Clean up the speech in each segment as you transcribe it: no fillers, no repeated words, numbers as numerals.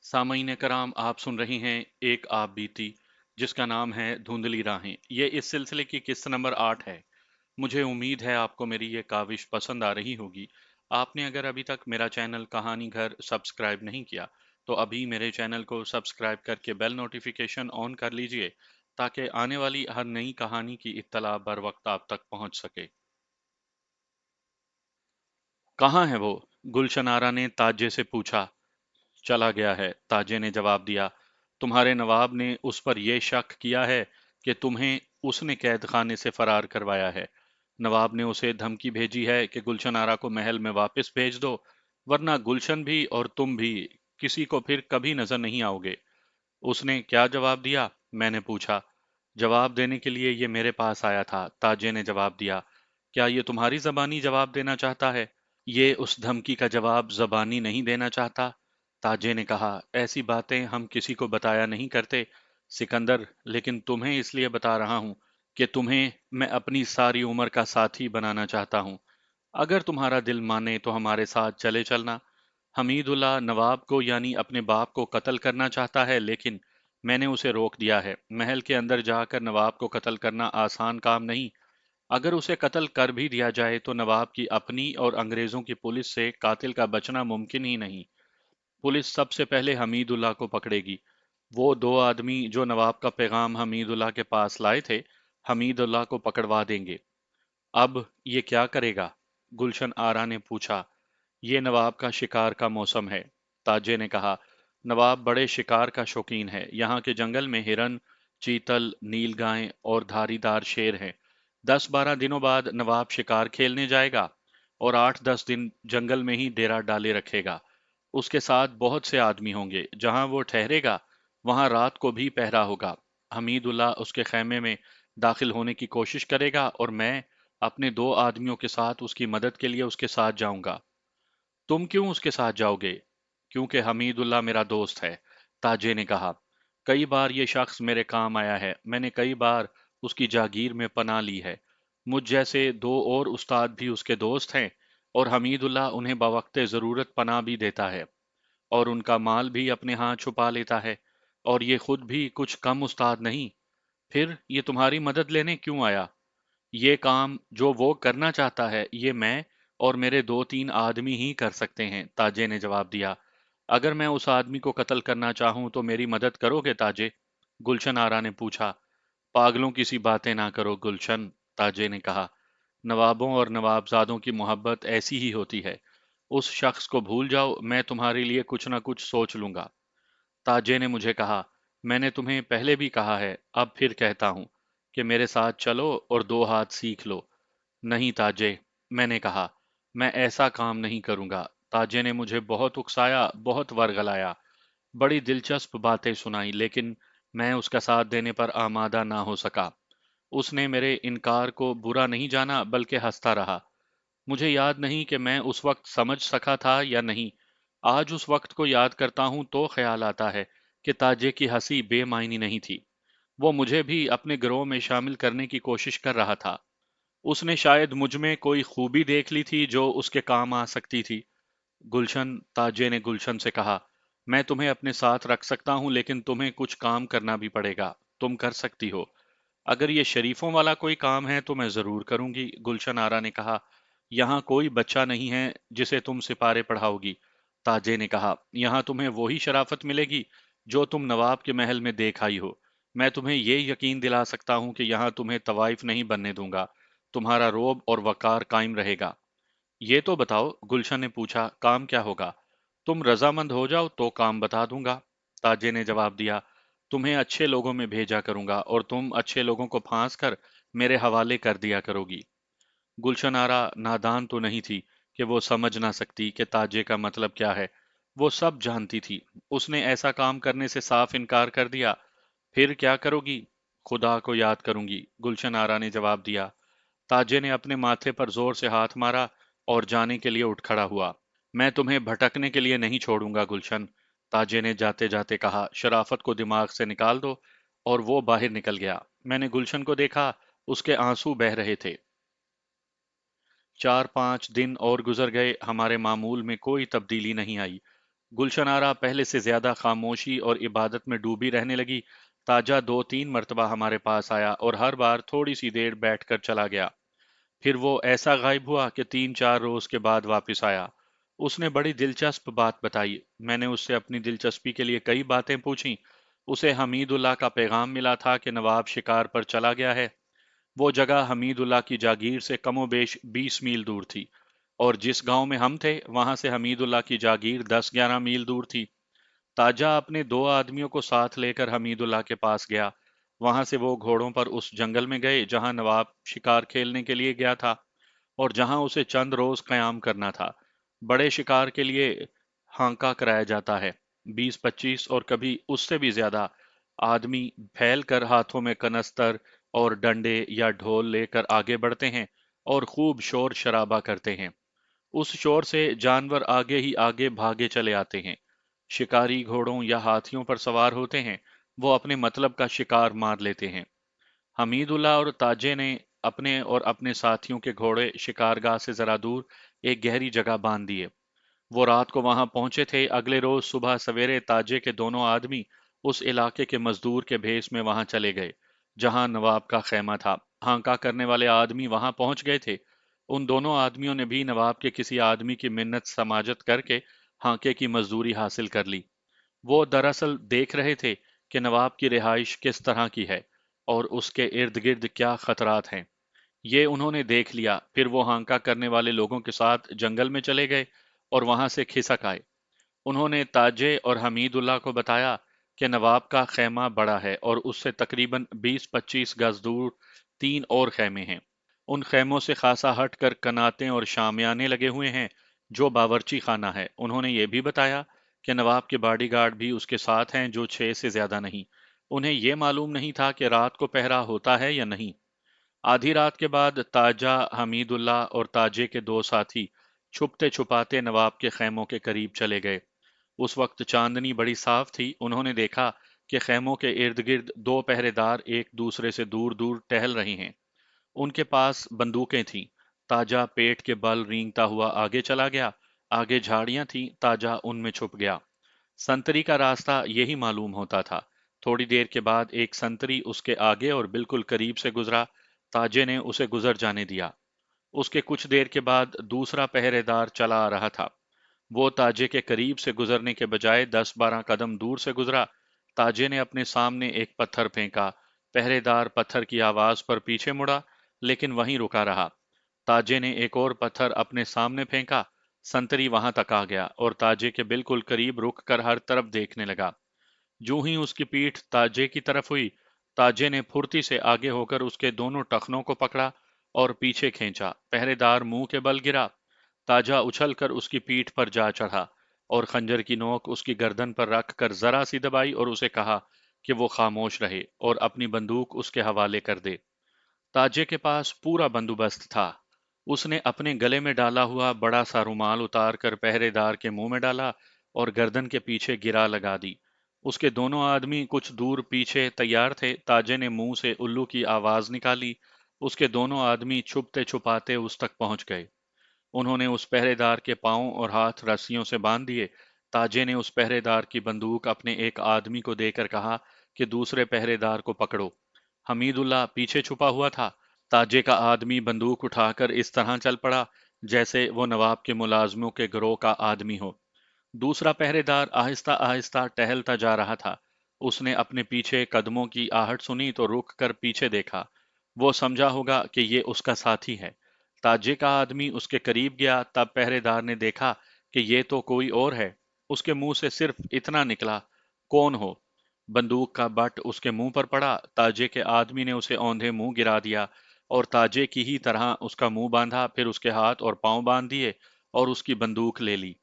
सामईन कराम, आप सुन रही हैं एक आप बीती जिसका नाम है धुंधली राहें। ये इस सिलसिले की किस्त नंबर 8 है। मुझे उम्मीद है आपको मेरी ये काविश पसंद आ रही होगी। आपने अगर अभी तक मेरा चैनल कहानी घर सब्सक्राइब नहीं किया तो अभी मेरे चैनल को सब्सक्राइब करके बेल नोटिफिकेशन ऑन कर लीजिए ताकि आने वाली हर नई कहानी की इत्तला बर वक्त आप तक पहुंच सके। कहाँ है वो? गुलशन आरा ने ताजे से पूछा। चला गया है, ताजे ने जवाब दिया। तुम्हारे नवाब ने उस पर यह शक किया है कि तुम्हें उसने कैद खाने से फरार करवाया है। नवाब ने उसे धमकी भेजी है कि गुलशन आरा को महल में वापस भेज दो, वरना गुलशन भी और तुम भी किसी को फिर कभी नजर नहीं आओगे। उसने क्या जवाब दिया? मैंने पूछा। जवाब देने के लिए ये मेरे पास आया था, ताजे ने जवाब दिया। क्या ये तुम्हारी जबानी जवाब देना चाहता है? ये उस धमकी का जवाब ज़बानी नहीं देना चाहता। ताजे ने कहा, ऐसी बातें हम किसी को बताया नहीं करते सिकंदर, लेकिन तुम्हें इसलिए बता रहा हूं कि तुम्हें मैं अपनी सारी उम्र का साथी बनाना चाहता हूं। अगर तुम्हारा दिल माने तो हमारे साथ चले चलना। हमीदुल्लाह नवाब को यानी अपने बाप को कत्ल करना चाहता है, लेकिन मैंने उसे रोक दिया है। महल के अंदर जाकर नवाब को कत्ल करना आसान काम नहीं। अगर उसे कत्ल कर भी दिया जाए तो नवाब की अपनी और अंग्रेजों की पुलिस से कातिल का बचना मुमकिन ही नहीं। पुलिस सबसे पहले हमीदुल्लाह को पकड़ेगी। वो दो आदमी जो नवाब का पैगाम हमीदुल्लाह के पास लाए थे, हमीदुल्लाह को पकड़वा देंगे। अब ये क्या करेगा? गुलशन आरा ने पूछा। ये नवाब का शिकार का मौसम है, ताजे ने कहा। नवाब बड़े शिकार का शौकीन है। यहाँ के जंगल में हिरन, चीतल, नीलगाय और धारीदार शेर हैं। 10-12 दिनों बाद नवाब शिकार खेलने जाएगा और 8-10 दिन जंगल में ही डेरा डाले रखेगा। उसके साथ बहुत से आदमी होंगे। जहां वो ठहरेगा वहां रात को भी पहरा होगा। हमीदुल्लाह उसके खेमे में दाखिल होने की कोशिश करेगा और मैं अपने 2 आदमियों के साथ उसकी मदद के लिए उसके साथ जाऊंगा। तुम क्यों उसके साथ जाओगे? क्योंकि हमीदुल्लाह मेरा दोस्त है, ताजे ने कहा। कई बार ये शख्स मेरे काम आया है। मैंने कई बार उसकी जागीर में पनाह ली है। मुझ जैसे 2 और उस्ताद भी उसके दोस्त हैं और हमीदुल्लाह उन्हें बवक्ते ज़रूरत पनाह भी देता है और उनका माल भी अपने यहाँ छुपा लेता है। और ये खुद भी कुछ कम उस्ताद नहीं। फिर ये तुम्हारी मदद लेने क्यों आया? ये काम जो वो करना चाहता है ये मैं और मेरे 2-3 आदमी ही कर सकते हैं, ताजे ने जवाब दिया। अगर मैं उस आदमी को कत्ल करना चाहूं तो मेरी मदद करोगे ताजे? गुलशन आरा ने पूछा। पागलों की सी बातें ना करो गुलशन, ताजे ने कहा। नवाबों और नवाबजादों की मोहब्बत ऐसी ही होती है। उस शख्स को भूल जाओ, मैं तुम्हारे लिए कुछ ना कुछ सोच लूंगा। ताजे ने मुझे कहा, मैंने तुम्हें पहले भी कहा है, अब फिर कहता हूं कि मेरे साथ चलो और 2 हाथ सीख लो। नहीं ताजे, मैंने कहा, मैं ऐसा काम नहीं करूंगा। ताजे ने मुझे बहुत उकसाया, बहुत वर्गलाया, बड़ी दिलचस्प बातें सुनाई, लेकिन मैं उसका साथ देने पर आमादा ना हो सका। उसने मेरे इनकार को बुरा नहीं जाना बल्कि हंसता रहा। मुझे याद नहीं कि मैं उस वक्त समझ सका था या नहीं। आज उस वक्त को याद करता हूं तो ख्याल आता है कि ताजे की हंसी बेमायनी नहीं थी। वो मुझे भी अपने गिरोह में शामिल करने की कोशिश कर रहा था। उसने शायद मुझ में कोई खूबी देख ली थी जो उसके काम आ सकती थी। गुलशन, ताजे ने गुलशन से कहा, मैं तुम्हें अपने साथ रख सकता हूं, लेकिन तुम्हें कुछ काम करना भी पड़ेगा। तुम कर सकती हो। अगर ये शरीफों वाला कोई काम है तो मैं जरूर करूंगी, गुलशन आरा ने कहा। यहाँ कोई बच्चा नहीं है जिसे तुम सिपारे पढ़ाओगी, ताजे ने कहा। यहाँ तुम्हें वही शराफत मिलेगी जो तुम नवाब के महल में देख आई हो। मैं तुम्हें ये यकीन दिला सकता हूं कि यहाँ तुम्हें तवाइफ नहीं बनने दूंगा। तुम्हारा रोब और वकार कायम रहेगा। ये तो बताओ, गुलशन ने पूछा, काम क्या होगा? तुम रजामंद हो जाओ तो काम बता दूंगा, ताजे ने जवाब दिया। तुम्हें अच्छे लोगों में भेजा करूंगा और तुम अच्छे लोगों को फांस कर मेरे हवाले कर दिया करोगी। गुलशन आरा नादान तो नहीं थी कि वो समझ ना सकती कि ताजे का मतलब क्या है। वो सब जानती थी। उसने ऐसा काम करने से साफ इनकार कर दिया। फिर क्या करोगी? खुदा को याद करूंगी, गुलशन आरा ने जवाब दिया। ताजे ने अपने माथे पर जोर से हाथ मारा और जाने के लिए उठ खड़ा हुआ। मैं तुम्हें भटकने के लिए नहीं छोड़ूंगा गुलशन, ताजे ने जाते जाते कहा। शराफत को दिमाग से निकाल दो। और वो बाहर निकल गया। मैंने गुलशन को देखा, उसके आंसू बह रहे थे। 4-5 दिन और गुजर गए, हमारे मामूल में कोई तब्दीली नहीं आई। गुलशन आरा पहले से ज्यादा खामोशी और इबादत में डूबी रहने लगी। ताजा 2-3 मर्तबा हमारे पास आया और हर बार थोड़ी सी देर बैठकर चला गया। फिर वो ऐसा गायब हुआ कि 3-4 रोज के बाद वापस आया। उसने बड़ी दिलचस्प बात बताई। मैंने उससे अपनी दिलचस्पी के लिए कई बातें पूछीं। उसे हमीदुल्लाह का पैगाम मिला था कि नवाब शिकार पर चला गया है। वो जगह हमीदुल्लाह की जागीर से कमोबेश 20 मील दूर थी, और जिस गांव में हम थे वहां से हमीदुल्लाह की जागीर 10-11 मील दूर थी। ताजा अपने 2 आदमियों को साथ लेकर हमीदुल्लाह के पास गया। वहां से वो घोड़ों पर उस जंगल में गए जहां नवाब शिकार खेलने के लिए गया था और जहां उसे चंद रोज कयाम करना था। बड़े शिकार के लिए हांका कराया जाता है। 20-25 और कभी उससे भी ज्यादा आदमी फैल कर हाथों में कनस्तर और डंडे या ढोल लेकर आगे बढ़ते हैं और खूब शोर शराबा करते हैं। उस शोर से जानवर आगे ही आगे भागे चले आते हैं। शिकारी घोड़ों या हाथियों पर सवार होते हैं। वो अपने मतलब का शिकार मार लेते हैं। हमीदुल्लाह और ताजे ने अपने और अपने साथियों के घोड़े शिकारगाह से जरा दूर एक गहरी जगह बांध दिए। वो रात को वहां पहुंचे थे। अगले रोज सुबह सवेरे ताजे के दोनों आदमी उस इलाके के मजदूर के भेस में वहां चले गए जहां नवाब का खैमा था। हांका करने वाले आदमी वहां पहुंच गए थे। उन दोनों आदमियों ने भी नवाब के किसी आदमी की मिन्नत समाजत करके हांके की मजदूरी हासिल कर ली। वो दरअसल देख रहे थे कि नवाब की रिहाइश किस तरह की है और उसके इर्द गिर्द क्या खतरात हैं। ये उन्होंने देख लिया। फिर वो हांका करने वाले लोगों के साथ जंगल में चले गए और वहां से खिसक आए। उन्होंने ताजे और हमीदुल्लाह को बताया कि नवाब का खैमा बड़ा है और उससे तकरीबन 20-25 गज दूर 3 और खैमे हैं। उन खैमों से खासा हट कर कनातें और शामियाने लगे हुए हैं जो बावर्ची खाना है। उन्होंने ये भी बताया कि नवाब के बॉडीगार्ड भी उसके साथ हैं जो 6 से ज्यादा नहीं। उन्हें ये मालूम नहीं था कि रात को पहरा होता है या नहीं। आधी रात के बाद ताजा, हमीदुल्लाह और ताजे के 2 साथी छुपते छुपाते नवाब के खैमों के करीब चले गए। उस वक्त चांदनी बड़ी साफ थी। उन्होंने देखा कि खैमों के इर्द गिर्द 2 पहरेदार एक दूसरे से दूर दूर टहल रहे हैं। उनके पास बंदूकें थीं। ताजा पेट के बल रेंगता हुआ आगे चला गया। आगे झाड़ियां थीं। ताजा उनमें छुप गया। संतरी का रास्ता यही मालूम होता था। थोड़ी देर के बाद एक संतरी उसके आगे और बिल्कुल करीब से गुजरा। ताजे ने उसे गुजर जाने दिया। उसके कुछ देर के बाद दूसरा पहरेदार चला आ रहा था। वो ताजे के करीब से गुजरने के बजाय 10-12 कदम दूर से गुजरा। ताजे ने अपने सामने एक पत्थर फेंका। पहरेदार पत्थर की आवाज पर पीछे मुड़ा, लेकिन वहीं रुका रहा। ताजे ने एक और पत्थर अपने सामने फेंका। संतरी वहां तक आ गया और ताजे के बिल्कुल करीब रुक कर हर तरफ देखने लगा। जूं ही उसकी पीठ ताजे की तरफ हुई, ताजे ने फुर्ती से आगे होकर उसके दोनों टखनों को पकड़ा और पीछे खींचा। पहरेदार मुंह के बल गिरा। ताजा उछलकर उसकी पीठ पर जा चढ़ा और खंजर की नोक उसकी गर्दन पर रखकर जरा सी दबाई और उसे कहा कि वो खामोश रहे और अपनी बंदूक उसके हवाले कर दे। ताजे के पास पूरा बंदोबस्त था। उसने अपने गले में डाला हुआ बड़ा सा रुमाल उतार कर पहरेदार के मुंह में डाला और गर्दन के पीछे गिरा लगा दी। उसके दोनों आदमी कुछ दूर पीछे तैयार थे। ताजे ने मुंह से उल्लू की आवाज निकाली। उसके दोनों आदमी छुपते छुपाते उस तक पहुंच गए। उन्होंने उस पहरेदार के पांव और हाथ रस्सियों से बांध दिए। ताजे ने उस पहरेदार की बंदूक अपने एक आदमी को देकर कहा कि दूसरे पहरेदार को पकड़ो। हमीदुल्लाह पीछे छुपा हुआ था। ताजे का आदमी बंदूक उठाकर इस तरह चल पड़ा जैसे वो नवाब के मुलाजमों के गिरोह का आदमी हो। दूसरा पहरेदार आहिस्ता आहिस्ता टहलता जा रहा था। उसने अपने पीछे कदमों की आहट सुनी तो रुक कर पीछे देखा। वो समझा होगा कि ये उसका साथी है। ताजे का आदमी उसके करीब गया। तब पहरेदार ने देखा कि ये तो कोई और है। उसके मुंह से सिर्फ इतना निकला, कौन हो? बंदूक का बट उसके मुंह पर पड़ा। ताजे के आदमी ने उसे औंधे मुंह गिरा दिया और ताजे की ही तरह उसका मुंह बांधा, फिर उसके हाथ और पांव बांध दिए और उसकी बंदूक ले ली।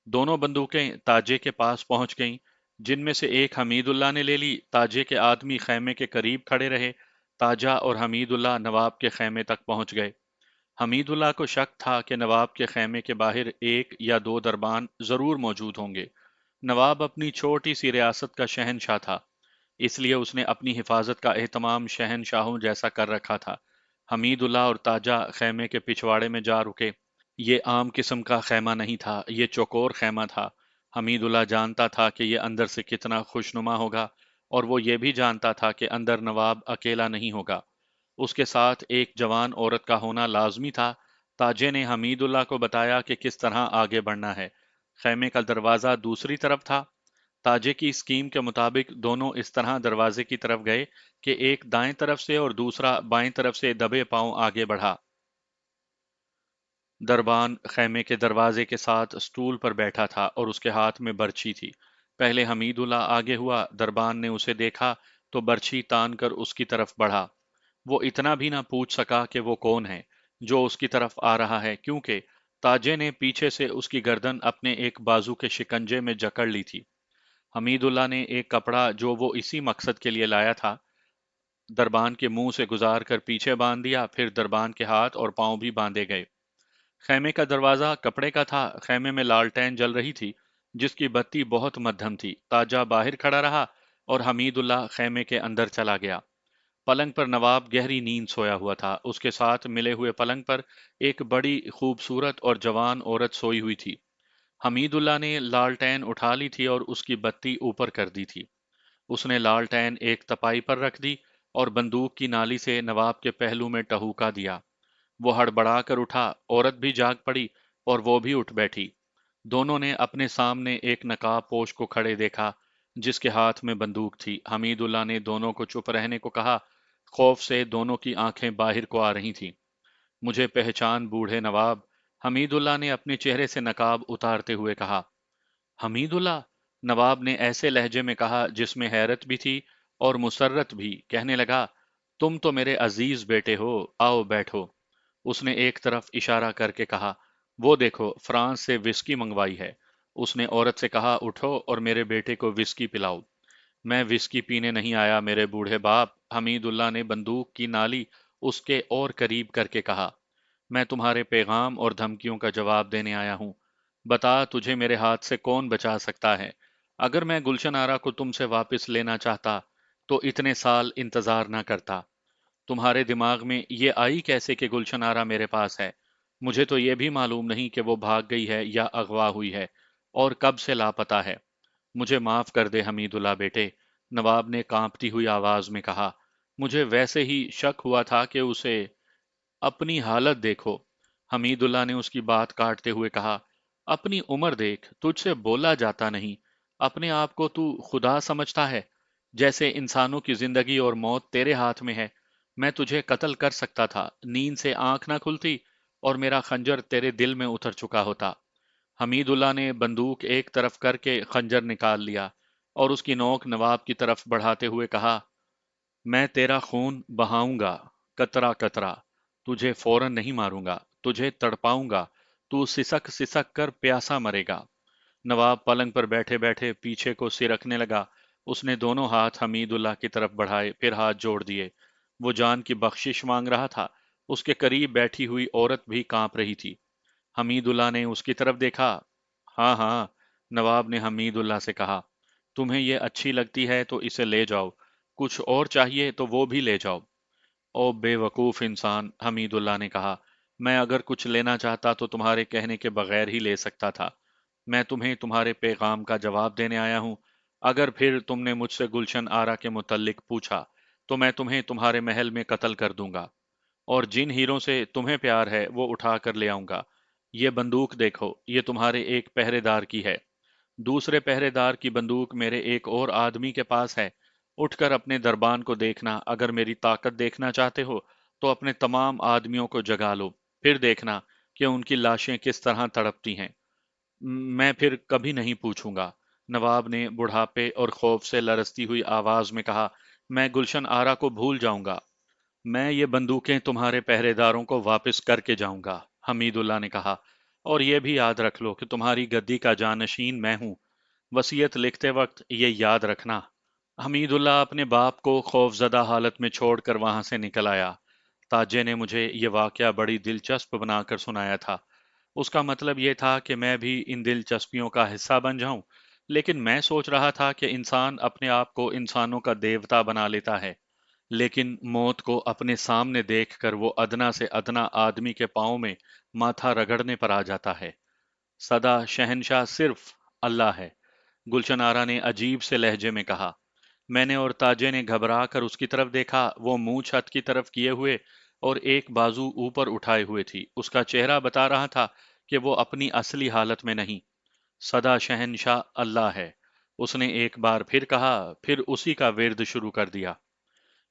दोनों बंदूकें ताजे के पास पहुंच गईं, जिनमें से एक हमीदुल्लाह ने ले ली। ताजे के आदमी खैमे के करीब खड़े रहे। ताजा और हमीदुल्लाह नवाब के खैमे तक पहुंच गए। हमीदुल्लाह को शक था कि नवाब के खैमे के बाहर 1 या 2 दरबान जरूर मौजूद होंगे। नवाब अपनी छोटी सी रियासत का शहनशाह था, इसलिए उसने अपनी हिफाजत का एहतमाम शहनशाहों जैसा कर रखा था। हमीदुल्लाह और ताजा खैमे के पिछवाड़े में जा रुके। ये आम किस्म का खैमा नहीं था, ये चौकोर खैमा था। हमीदुल्लाह जानता था कि ये अंदर से कितना खुशनुमा होगा, और वो ये भी जानता था कि अंदर नवाब अकेला नहीं होगा, उसके साथ एक जवान औरत का होना लाजमी था। ताजे ने हमीदुल्लाह को बताया कि किस तरह आगे बढ़ना है। खैमे का दरवाज़ा दूसरी तरफ था। ताजे की स्कीम के मुताबिक दोनों इस तरह दरवाजे की तरफ गए कि एक दाएं तरफ से और दूसरा बाएं तरफ से दबे पांव आगे बढ़ा। दरबान खैमे के दरवाजे के साथ स्टूल पर बैठा था और उसके हाथ में बर्छी थी। पहले हमीदुल्लाह आगे हुआ, दरबान ने उसे देखा तो बर्छी तान कर उसकी तरफ बढ़ा। वो इतना भी ना पूछ सका कि वो कौन है जो उसकी तरफ आ रहा है, क्योंकि ताजे ने पीछे से उसकी गर्दन अपने एक बाजू के शिकंजे में जकड़ ली थी। हमीदुल्लाह ने एक कपड़ा जो वो इसी मकसद के लिए लाया था, दरबान के मुंह से गुजार कर पीछे बांध दिया। फिर दरबान के हाथ और पांव भी बांधे गए। खैमे का दरवाजा कपड़े का था। खैमे में लालटेन जल रही थी, जिसकी बत्ती बहुत मध्यम थी। ताजा बाहर खड़ा रहा और हमीदुल्लाह खैमे के अंदर चला गया। पलंग पर नवाब गहरी नींद सोया हुआ था। उसके साथ मिले हुए पलंग पर एक बड़ी खूबसूरत और जवान औरत सोई हुई थी। हमीदुल्लाह ने लालटेन उठा ली थी और उसकी बत्ती ऊपर कर दी थी। उसने लालटेन एक तपाई पर रख दी और बंदूक की नाली से नवाब के पहलू में टहूका दिया। वो हड़बड़ा कर उठा। औरत भी जाग पड़ी और वो भी उठ बैठी। दोनों ने अपने सामने एक नकाब पोश को खड़े देखा, जिसके हाथ में बंदूक थी। हमीदुल्लाह ने दोनों को चुप रहने को कहा। खौफ से दोनों की आंखें बाहर को आ रही थीं। मुझे पहचान बूढ़े नवाब, हमीदुल्लाह ने अपने चेहरे से नकाब उतारते हुए कहा। हमीदुल्लाह, नवाब ने ऐसे लहजे में कहा जिसमें हैरत भी थी और मुसर्रत भी। कहने लगा, तुम तो मेरे अजीज बेटे हो, आओ बैठो। उसने एक तरफ इशारा करके कहा, वो देखो, फ्रांस से विस्की मंगवाई है। उसने औरत से कहा, उठो और मेरे बेटे को विस्की पिलाओ। मैं विस्की पीने नहीं आया मेरे बूढ़े बाप, हमीदुल्लाह ने बंदूक की नाली उसके और करीब करके कहा। मैं तुम्हारे पैगाम और धमकियों का जवाब देने आया हूं। बता, तुझे मेरे हाथ से कौन बचा सकता है? अगर मैं गुलशन आरा को तुमसे वापस लेना चाहता तो इतने साल इंतजार ना करता। तुम्हारे दिमाग में ये आई कैसे कि गुलशन आरा मेरे पास है? मुझे तो ये भी मालूम नहीं कि वो भाग गई है या अगवा हुई है और कब से लापता है। मुझे माफ कर दे हमीदुल्लाह बेटे, नवाब ने कांपती हुई आवाज में कहा। मुझे वैसे ही शक हुआ था कि उसे, अपनी हालत देखो। हमीदुल्लाह ने उसकी बात काटते हुए कहा, अपनी उम्र देख, तुझसे बोला जाता नहीं। अपने आप को तू खुदा समझता है, जैसे इंसानों की जिंदगी और मौत तेरे हाथ में है। मैं तुझे कत्ल कर सकता था, नींद से आंख ना खुलती और मेरा खंजर तेरे दिल में उतर चुका होता। हमीदुल्लाह ने बंदूक एक तरफ करके खंजर निकाल लिया और उसकी नोक नवाब की तरफ बढ़ाते हुए कहा, मैं तेरा खून बहाऊंगा, कतरा कतरा। तुझे फौरन नहीं मारूंगा, तुझे तड़पाऊंगा। तू सिसक सिसक कर प्यासा मरेगा। नवाब पलंग पर बैठे बैठे पीछे को सिरकने लगा। उसने दोनों हाथ हमीदुल्लाह की तरफ बढ़ाए, फिर हाथ जोड़ दिए। वो जान की बख्शिश मांग रहा था। उसके करीब बैठी हुई औरत भी कांप रही थी। हमीदुल्लाह ने उसकी तरफ देखा। हाँ हाँ, नवाब ने हमीदुल्लाह से कहा, तुम्हें ये अच्छी लगती है तो इसे ले जाओ, कुछ और चाहिए तो वो भी ले जाओ। ओ बेवकूफ इंसान, हमीदुल्लाह ने कहा, मैं अगर कुछ लेना चाहता तो तुम्हारे कहने के बगैर ही ले सकता था। मैं तुम्हें तुम्हारे पैगाम का जवाब देने आया हूं। अगर फिर तुमने मुझसे गुलशन आरा के मुतल्लिक पूछा तो मैं तुम्हें तुम्हारे महल में कत्ल कर दूंगा और जिन हीरों से तुम्हें प्यार है वो उठा कर ले आऊंगा। ये बंदूक देखो, ये तुम्हारे एक पहरेदार की है। दूसरे पहरेदार की बंदूक मेरे एक और आदमी के पास है। उठकर अपने दरबान को देखना। अगर मेरी ताकत देखना चाहते हो तो अपने तमाम आदमियों को जगा लो, फिर देखना कि उनकी लाशें किस तरह तड़पती हैं। मैं फिर कभी नहीं पूछूंगा। नवाब ने बुढ़ापे और खौफ से लरसती हुई आवाज में कहा, मैं गुलशन आरा को भूल जाऊंगा। मैं ये बंदूकें तुम्हारे पहरेदारों को वापस करके जाऊंगा, हमीदुल्लाह ने कहा। और ये भी याद रख लो कि तुम्हारी गद्दी का जानशीन मैं हूं। वसीयत लिखते वक्त ये याद रखना। हमीदुल्लाह अपने बाप को खौफजदा हालत में छोड़कर वहां से निकल आया। ताजे ने मुझे ये वाकया बड़ी दिलचस्प बनाकर सुनाया था। उसका मतलब ये था कि मैं भी इन दिलचस्पियों का हिस्सा बन जाऊं, लेकिन मैं सोच रहा था कि इंसान अपने आप को इंसानों का देवता बना लेता है, लेकिन मौत को अपने सामने देखकर वो अदना से अदना आदमी के पांव में माथा रगड़ने पर आ जाता है। सदा शहंशाह सिर्फ اللہ ہے, गुलशन आरा ने अजीब से लहजे में कहा। मैंने और ताजे ने घबरा कर उसकी तरफ देखा। वो मुंह छत की तरफ किए हुए और एक बाजू ऊपर उठाए हुए थी। उसका चेहरा बता रहा था कि वो अपनी असली हालत में नहीं। सदा शहनशाह अल्लाह है, उसने एक बार फिर कहा, फिर उसी का विर्द शुरू कर दिया।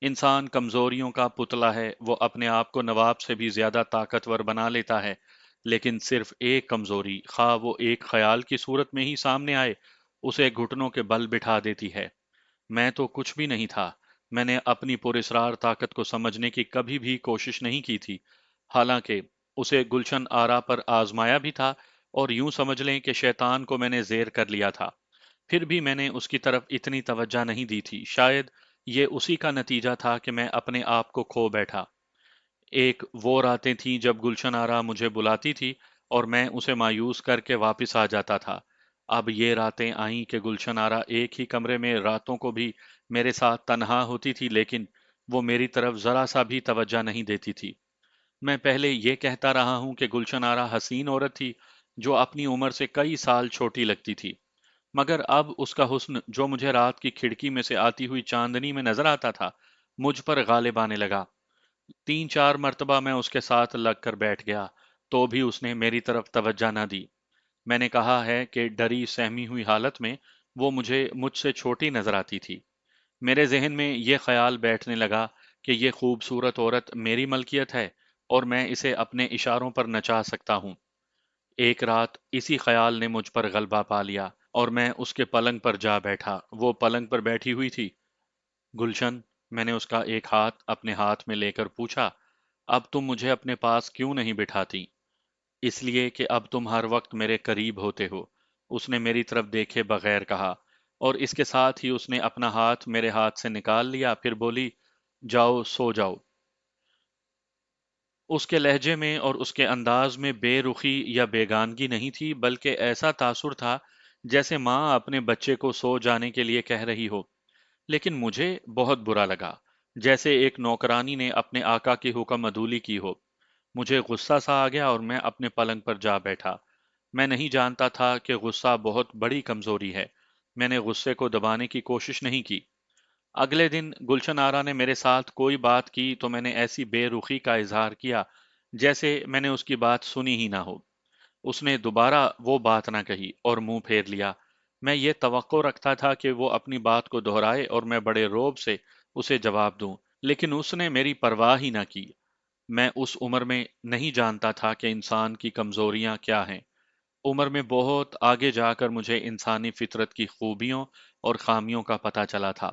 इंसान कमजोरियों का पुतला है, वो अपने आप को नवाब से भी ज्यादा ताकतवर बना लेता है, लेकिन सिर्फ एक कमजोरी, खा वो एक ख्याल की सूरत में ही सामने आए, उसे घुटनों के बल बिठा देती है। मैं तो कुछ भी नहीं था। मैंने अपनी पुरस्रार ताकत को समझने की कभी भी कोशिश नहीं की थी। हालांकि उसे गुलशन आरा पर आजमाया भी था, और यूं समझ लें कि शैतान को मैंने जेर कर लिया था। फिर भी मैंने उसकी तरफ इतनी तवज्जो नहीं दी थी। शायद ये उसी का नतीजा था कि मैं अपने आप को खो बैठा। एक वो रातें थीं जब गुलशन आरा मुझे बुलाती थी और मैं उसे मायूस करके वापस आ जाता था। अब ये रातें आईं कि गुलशन आरा एक ही कमरे में रातों को भी मेरे साथ तन्हा होती थी, लेकिन वो मेरी तरफ जरा सा भी तवज्जो नहीं देती थी। मैं पहले ये कहता रहा हूं कि गुलशन आरा हसीन औरत थी, जो अपनी उम्र से कई साल छोटी लगती थी, मगर अब उसका हुस्न, जो मुझे रात की खिड़की में से आती हुई चांदनी में नजर आता था, मुझ पर गालिब आने लगा। 3-4 मर्तबा मैं उसके साथ लग कर बैठ गया, तो भी उसने मेरी तरफ तवज्जो न दी। मैंने कहा है कि डरी सहमी हुई हालत में वो मुझे मुझसे छोटी नजर आती थी। मेरे जहन में ये ख्याल बैठने लगा कि ये खूबसूरत औरत मेरी मलकियत है और मैं इसे अपने इशारों पर नचा सकता हूँ। एक रात इसी ख्याल ने मुझ पर गलबा पा लिया और मैं उसके पलंग पर जा बैठा। वो पलंग पर बैठी हुई थी। गुलशन, मैंने उसका एक हाथ अपने हाथ में लेकर पूछा, अब तुम मुझे अपने पास क्यों नहीं बिठाती? इसलिए कि अब तुम हर वक्त मेरे करीब होते हो, उसने मेरी तरफ देखे बगैर कहा, और इसके साथ ही उसने अपना हाथ मेरे हाथ से निकाल लिया। फिर बोली, जाओ सो जाओ। उसके लहजे में और उसके अंदाज में बेरुखी या बेगानगी नहीं थी, बल्कि ऐसा तासुर था जैसे माँ अपने बच्चे को सो जाने के लिए कह रही हो। लेकिन मुझे बहुत बुरा लगा, जैसे एक नौकरानी ने अपने आका की हुक्म अदूली की हो। मुझे गुस्सा सा आ गया और मैं अपने पलंग पर जा बैठा। मैं नहीं जानता था कि गुस्सा बहुत बड़ी कमजोरी है। मैंने गुस्से को दबाने की कोशिश नहीं की। अगले दिन गुलशन आरा ने मेरे साथ कोई बात की तो मैंने ऐसी बेरुखी का इजहार किया जैसे मैंने उसकी बात सुनी ही ना हो। उसने दोबारा वो बात ना कही और मुंह फेर लिया। मैं ये तवक्को रखता था कि वो अपनी बात को दोहराए और मैं बड़े रोब से उसे जवाब दूं, लेकिन उसने मेरी परवाह ही ना की। मैं उस उम्र में नहीं जानता था कि इंसान की कमजोरियां क्या हैं। उम्र में बहुत आगे जाकर मुझे इंसानी फितरत की खूबियों और खामियों का पता चला था।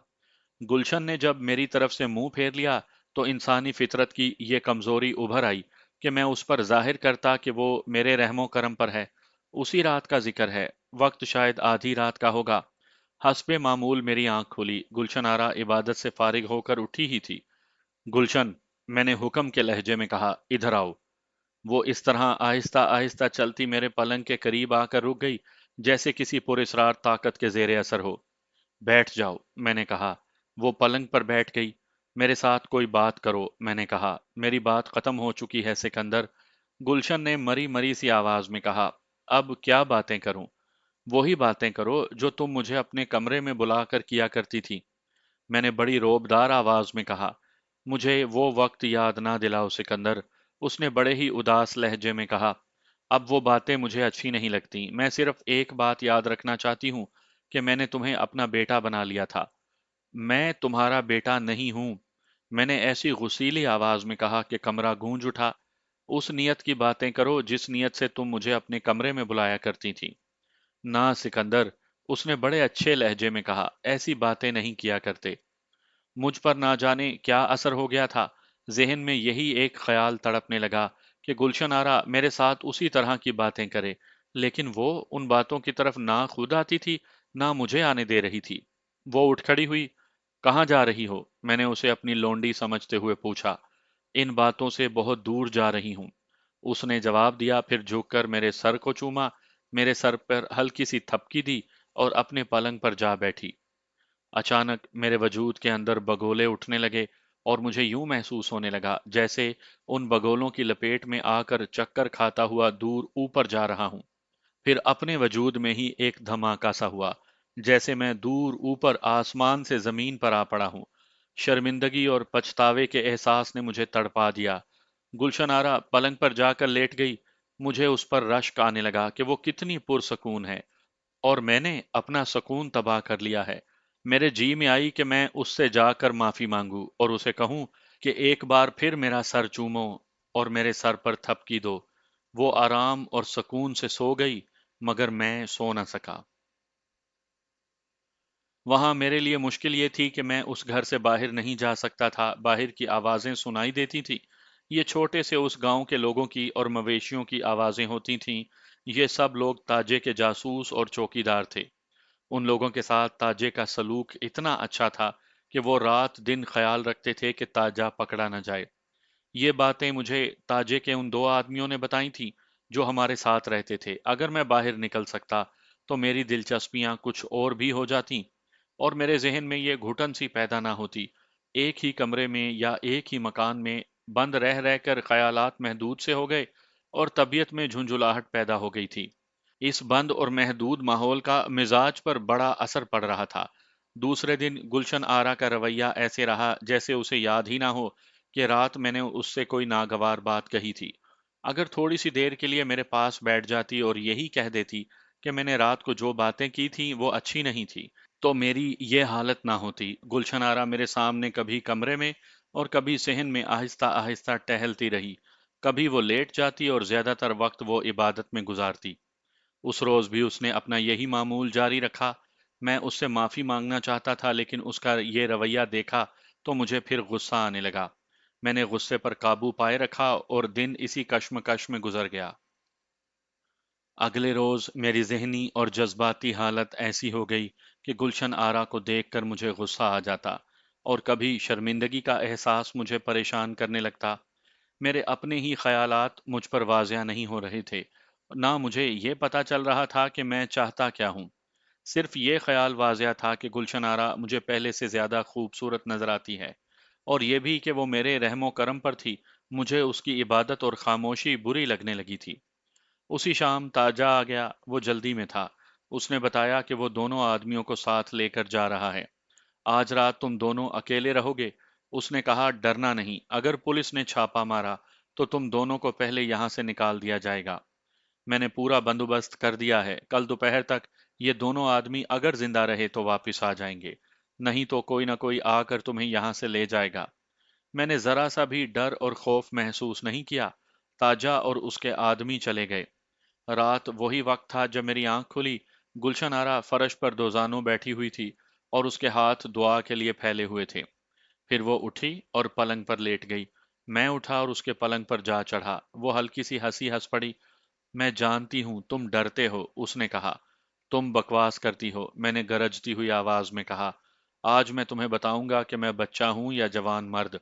गुलशन ने जब मेरी तरफ से मुंह फेर लिया, तो इंसानी फितरत की ये कमजोरी उभर आई कि मैं उस पर जाहिर करता कि वो मेरे रहमो करम पर है। उसी रात का जिक्र है, वक्त शायद आधी रात का होगा। हस्बे मामूल मेरी आंख खुली। गुलशन आरा इबादत से फारिग होकर उठी ही थी। गुलशन, मैंने हुक्म के लहजे में कहा, इधर आओ। वो इस तरह आहिस्ता आहिस्ता चलती मेरे पलंग के करीब आकर रुक गई, जैसे किसी पुरस्रार ताकत के जेर असर हो। बैठ जाओ, मैंने कहा। वो पलंग पर बैठ गई। मेरे साथ कोई बात करो, मैंने कहा। मेरी बात खत्म हो चुकी है सिकंदर, गुलशन ने मरी मरी सी आवाज में कहा। अब क्या बातें करूं? वही बातें करो जो तुम मुझे अपने कमरे में बुलाकर किया करती थी, मैंने बड़ी रोबदार आवाज में कहा। मुझे वो वक्त याद ना दिलाओ सिकंदर, उसने बड़े ही उदास लहजे में कहा। अब वो बातें मुझे अच्छी नहीं लगती। मैं सिर्फ एक बात याद रखना चाहती हूँ कि मैंने तुम्हें अपना बेटा बना लिया था। मैं तुम्हारा बेटा नहीं हूं, मैंने ऐसी गुस्सीली आवाज में कहा कि कमरा गूंज उठा। उस नियत की बातें करो जिस नियत से तुम मुझे अपने कमरे में बुलाया करती थी। ना सिकंदर, उसने बड़े अच्छे लहजे में कहा, ऐसी बातें नहीं किया करते। मुझ पर ना जाने क्या असर हो गया था। जहन में यही एक ख्याल तड़पने लगा कि गुलशन आरा मेरे साथ उसी तरह की बातें करे, लेकिन वो उन बातों की तरफ ना खुद आती थी, ना मुझे आने दे रही थी। वो उठ खड़ी हुई। कहाँ जा रही हो? मैंने उसे अपनी लोंडी समझते हुए पूछा। इन बातों से बहुत दूर जा रही हूँ, उसने जवाब दिया। फिर झुककर मेरे सर को चूमा, मेरे सर पर हल्की सी थपकी दी और अपने पलंग पर जा बैठी। अचानक मेरे वजूद के अंदर बगोले उठने लगे और मुझे यूं महसूस होने लगा जैसे उन बगोलों की लपेट में आकर चक्कर खाता हुआ दूर ऊपर जा रहा हूं। پھر اپنے وجود میں ہی ایک دھماکا سا ہوا، جیسے میں دور اوپر آسمان سے زمین پر آ پڑا ہوں۔ شرمندگی اور پچھتاوے کے احساس نے مجھے تڑپا دیا۔ گلشن آرا پلنگ پر جا کر لیٹ گئی۔ مجھے اس پر رشک آنے لگا کہ وہ کتنی پرسکون ہے، اور میں نے اپنا سکون تباہ کر لیا ہے۔ میرے جی میں آئی کہ میں اس سے جا کر معافی مانگوں اور اسے کہوں کہ ایک بار پھر میرا سر چومو اور میرے سر پر تھپکی دو۔ وہ آرام اور سکون سے سو گئی، مگر میں سو نہ سکا۔ وہاں میرے لیے مشکل یہ تھی کہ میں اس گھر سے باہر نہیں جا سکتا تھا۔ باہر کی آوازیں سنائی دیتی تھی۔ یہ چھوٹے سے اس گاؤں کے لوگوں کی اور مویشیوں کی آوازیں ہوتی تھیں۔ یہ سب لوگ تاجے کے جاسوس اور چوکیدار تھے۔ ان لوگوں کے ساتھ تاجے کا سلوک اتنا اچھا تھا کہ وہ رات دن خیال رکھتے تھے کہ تاجا پکڑا نہ جائے۔ یہ باتیں مجھے تاجے کے ان دو آدمیوں نے بتائی تھیں جو ہمارے ساتھ رہتے تھے۔ اگر میں باہر نکل سکتا تو میری دلچسپیاں کچھ اور بھی ہو جاتی، اور میرے ذہن میں یہ گھٹن سی پیدا نہ ہوتی۔ ایک ہی کمرے میں یا ایک ہی مکان میں بند رہ رہ کر خیالات محدود سے ہو گئے اور طبیعت میں جھنجھلاہٹ پیدا ہو گئی تھی۔ اس بند اور محدود ماحول کا مزاج پر بڑا اثر پڑ رہا تھا۔ دوسرے دن گلشن آرا کا رویہ ایسے رہا جیسے اسے یاد ہی نہ ہو کہ رات میں نے اس سے کوئی ناگوار بات کہی تھی۔ اگر تھوڑی سی دیر کے لیے میرے پاس بیٹھ جاتی اور یہی کہہ دیتی کہ میں نے رات کو جو باتیں کی تھیں وہ اچھی نہیں تھی، تو میری یہ حالت نہ ہوتی۔ گلشن آرا میرے سامنے کبھی کمرے میں اور کبھی صحن میں آہستہ آہستہ ٹہلتی رہی۔ کبھی وہ لیٹ جاتی اور زیادہ تر وقت وہ عبادت میں گزارتی۔ اس روز بھی اس نے اپنا یہی معمول جاری رکھا۔ میں اس سے معافی مانگنا چاہتا تھا، لیکن اس کا یہ رویہ دیکھا تو مجھے پھر غصہ آنے لگا۔ میں نے غصے پر قابو پائے رکھا اور دن اسی کشمکش میں گزر گیا۔ اگلے روز میری ذہنی اور جذباتی حالت ایسی ہو گئی کہ گلشن آرا کو دیکھ کر مجھے غصہ آ جاتا، اور کبھی شرمندگی کا احساس مجھے پریشان کرنے لگتا۔ میرے اپنے ہی خیالات مجھ پر واضح نہیں ہو رہے تھے، نہ مجھے یہ پتا چل رہا تھا کہ میں چاہتا کیا ہوں۔ صرف یہ خیال واضح تھا کہ گلشن آرا مجھے پہلے سے زیادہ خوبصورت نظر آتی ہے، اور یہ بھی کہ وہ میرے رحم و کرم پر تھی۔ مجھے اس کی عبادت اور خاموشی بری لگنے لگی تھی۔ اسی شام تاجا آ گیا۔ وہ جلدی میں تھا۔ اس نے بتایا کہ وہ دونوں آدمیوں کو ساتھ لے کر جا رہا ہے۔ آج رات تم دونوں اکیلے رہو گے؟ اس نے کہا، ڈرنا نہیں، اگر پولیس نے چھاپا مارا تو تم دونوں کو پہلے یہاں سے نکال دیا جائے گا۔ میں نے پورا بندوبست کر دیا ہے۔ کل دوپہر تک یہ دونوں آدمی اگر زندہ رہے تو واپس آ جائیں گے، نہیں تو کوئی نہ کوئی آ کر تمہیں یہاں سے لے جائے گا۔ میں نے ذرا سا بھی ڈر اور خوف محسوس نہیں کیا۔ تاجا اور اس کے آدمی چلے گئے۔ رات وہی وقت تھا جب میری آنکھ کھلی۔ گلشن آرا فرش پر دوزانوں بیٹھی ہوئی تھی اور اس کے ہاتھ دعا کے لیے پھیلے ہوئے تھے۔ پھر وہ اٹھی اور پلنگ پر لیٹ گئی۔ میں اٹھا اور اس کے پلنگ پر جا چڑھا۔ وہ ہلکی سی ہنسی ہنس پڑی۔ میں جانتی ہوں تم ڈرتے ہو، اس نے کہا۔ تم بکواس کرتی ہو، میں نے گرجتی ہوئی آواز میں کہا۔ آج میں تمہیں بتاؤں گا کہ میں بچہ ہوں یا جوان مرد۔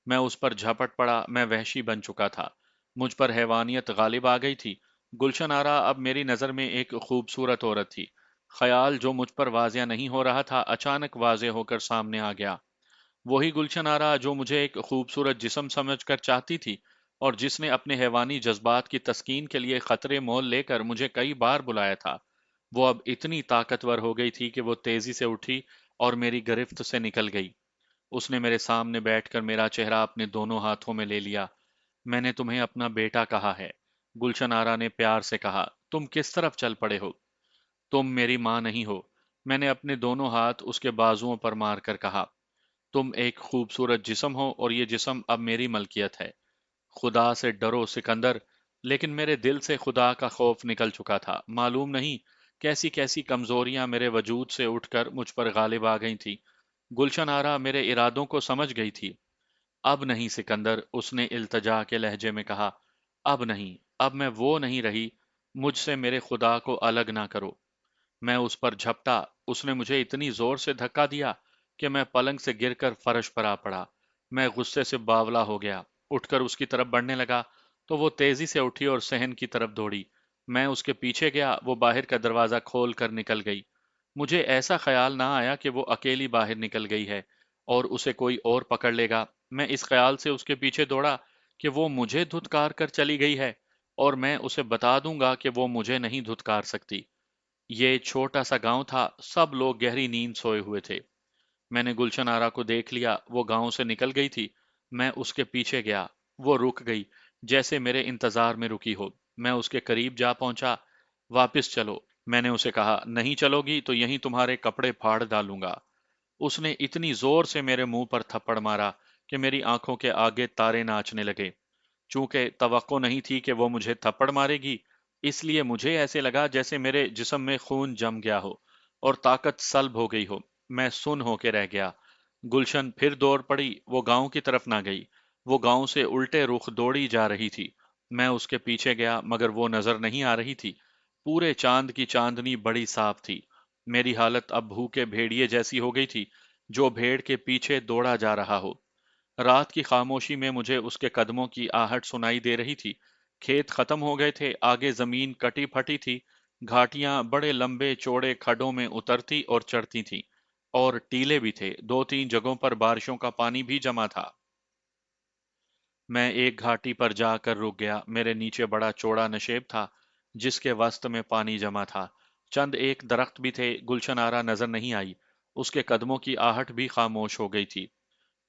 میں اس پر جھپٹ پڑا۔ میں وحشی بن چکا تھا۔ مجھ پر حیوانیت غالب آ گئی تھی۔ گلشن آرا اب میری نظر میں ایک خوبصورت عورت تھی۔ خیال جو مجھ پر واضح نہیں ہو رہا تھا اچانک واضح ہو کر سامنے آ گیا۔ وہی گلشن آرا جو مجھے ایک خوبصورت جسم سمجھ کر چاہتی تھی، اور جس نے اپنے حیوانی جذبات کی تسکین کے لیے خطرے مول لے کر مجھے کئی بار بلایا تھا، وہ اب اتنی طاقتور ہو گئی تھی کہ وہ تیزی سے اٹھی اور میری گرفت سے نکل گئی۔ اس نے میرے سامنے بیٹھ کر میرا چہرہ اپنے دونوں ہاتھوں میں لے لیا۔ میں نے تمہیں اپنا بیٹا کہا ہے، گلشن آرا نے پیار سے کہا۔ تم کس طرف چل پڑے ہو؟ تم میری ماں نہیں ہو، میں نے اپنے دونوں ہاتھ اس کے بازوؤں پر مار کر کہا۔ تم ایک خوبصورت جسم ہو اور یہ جسم اب میری ملکیت ہے۔ خدا سے ڈرو سکندر۔ لیکن میرے دل سے خدا کا خوف نکل چکا تھا۔ معلوم نہیں کیسی کیسی کمزوریاں میرے وجود سے اٹھ کر مجھ پر غالب آ گئی تھی۔ گلشن آرا میرے ارادوں کو سمجھ گئی تھی۔ اب نہیں سکندر، اس نے التجا کے لہجے میں کہا۔ اب نہیں، اب میں وہ نہیں رہی۔ مجھ سے میرے خدا کو الگ نہ کرو۔ میں اس پر جھپٹا۔ اس نے مجھے اتنی زور سے دھکا دیا کہ میں پلنگ سے گر کر فرش پر آ پڑا۔ میں غصے سے باولا ہو گیا۔ اٹھ کر اس کی طرف بڑھنے لگا تو وہ تیزی سے اٹھی اور صحن کی طرف دوڑی۔ میں اس کے پیچھے گیا۔ وہ باہر کا دروازہ کھول کر نکل گئی۔ مجھے ایسا خیال نہ آیا کہ وہ اکیلی باہر نکل گئی ہے اور اسے کوئی اور پکڑ لے گا۔ میں اس خیال سے اس کے پیچھے دوڑا کہ وہ مجھے دھتکار کر چلی گئی ہے۔ और मैं उसे बता दूंगा कि वो मुझे नहीं धुतकार सकती। ये छोटा सा गांव था, सब लोग गहरी नींद सोए हुए थे। मैंने गुलशन आरा को देख लिया, वो गांव से निकल गई थी। मैं उसके पीछे गया। वो रुक गई, जैसे मेरे इंतजार में रुकी हो। मैं उसके करीब जा पहुंचा। वापस चलो, मैंने उसे कहा। नहीं चलोगी तो यहीं तुम्हारे कपड़े फाड़ डालूंगा। उसने इतनी जोर से मेरे मुंह पर थप्पड़ मारा कि मेरी आंखों के आगे तारे नाचने लगे। चूंकि तवक्को नहीं थी कि वो मुझे थप्पड़ मारेगी, इसलिए मुझे ऐसे लगा जैसे मेरे जिस्म में खून जम गया हो और ताकत सल्ब हो गई हो। मैं सुन्न होके रह गया। गुलशन फिर दौड़ पड़ी। वो गांव की तरफ ना गई, वो गांव से उल्टे रुख दौड़ी जा रही थी। मैं उसके पीछे गया, मगर वो नजर नहीं आ रही थी। पूरे चांद की चांदनी बड़ी साफ थी। मेरी हालत अब भूखे भेड़िए जैसी हो गई थी, जो भेड़ के पीछे दौड़ा जा रहा हो। रात की खामोशी में मुझे उसके कदमों की आहट सुनाई दे रही थी। खेत खत्म हो गए थे, आगे जमीन कटी फटी थी। घाटियां बड़े लंबे चौड़े खड्डों में उतरती और चढ़ती थीं, और टीले भी थे। दो तीन जगहों पर बारिशों का पानी भी जमा था। मैं एक घाटी पर जाकर रुक गया। मेरे नीचे बड़ा चौड़ा नशेब था, जिसके वसत में पानी जमा था। चंद एक दरख्त भी थे। गुलशन आरा नजर नहीं आई। उसके कदमों की आहट भी खामोश हो गई थी।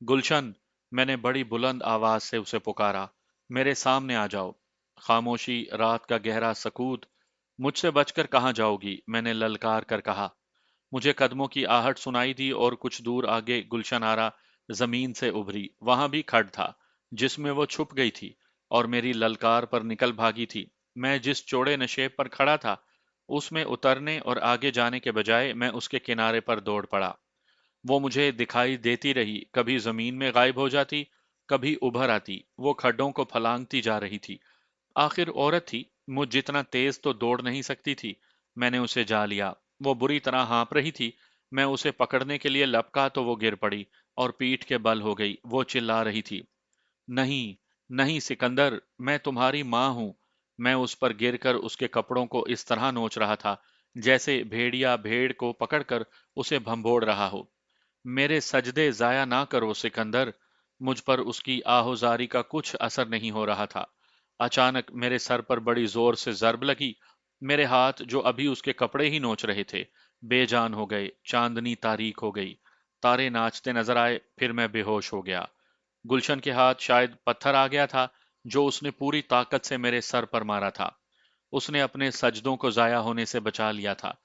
गुलशन, मैंने बड़ी बुलंद आवाज से उसे पुकारा। मेरे सामने आ जाओ। खामोशी, रात का गहरा सकूत। मुझसे बचकर कहाँ जाओगी, मैंने ललकार कर कहा। मुझे कदमों की आहट सुनाई दी और कुछ दूर आगे गुलशन आरा जमीन से उभरी। वहां भी खड़ था, जिसमें वो छुप गई थी और मेरी ललकार पर निकल भागी थी। मैं जिस चौड़े नशेब पर खड़ा था, उसमें उतरने और आगे जाने के बजाय मैं उसके किनारे पर दौड़ पड़ा। वो मुझे दिखाई देती रही, कभी जमीन में गायब हो जाती, कभी उभर आती। वो खड्डों को फलांगती जा रही थी। आखिर औरत थी, मुझ जितना तेज तो दौड़ नहीं सकती थी। मैंने उसे जा लिया। वो बुरी तरह हाँप रही थी। मैं उसे पकड़ने के लिए लपका तो वो गिर पड़ी और पीठ के बल हो गई। वो चिल्ला रही थी, नहीं, नहीं सिकंदर, मैं तुम्हारी माँ हूं। मैं उस पर गिरकर उसके कपड़ों को इस तरह नोच रहा था, जैसे भेड़िया भेड़ को पकड़कर उसे भंभोड़ रहा हो। मेरे सजदे जाया ना करो सिकंदर। मुझ पर उसकी आहोजारी का कुछ असर नहीं हो रहा था। अचानक मेरे सर पर बड़ी जोर से जर्ब लगी। मेरे हाथ, जो अभी उसके कपड़े ही नोच रहे थे, बेजान हो गए। चांदनी तारीक हो गई। तारे नाचते नजर आए। फिर मैं बेहोश हो गया। गुलशन के हाथ शायद पत्थर आ गया था, जो उसने पूरी ताकत से मेरे सर पर मारा था। उसने अपने सजदों को जाया होने से बचा लिया था।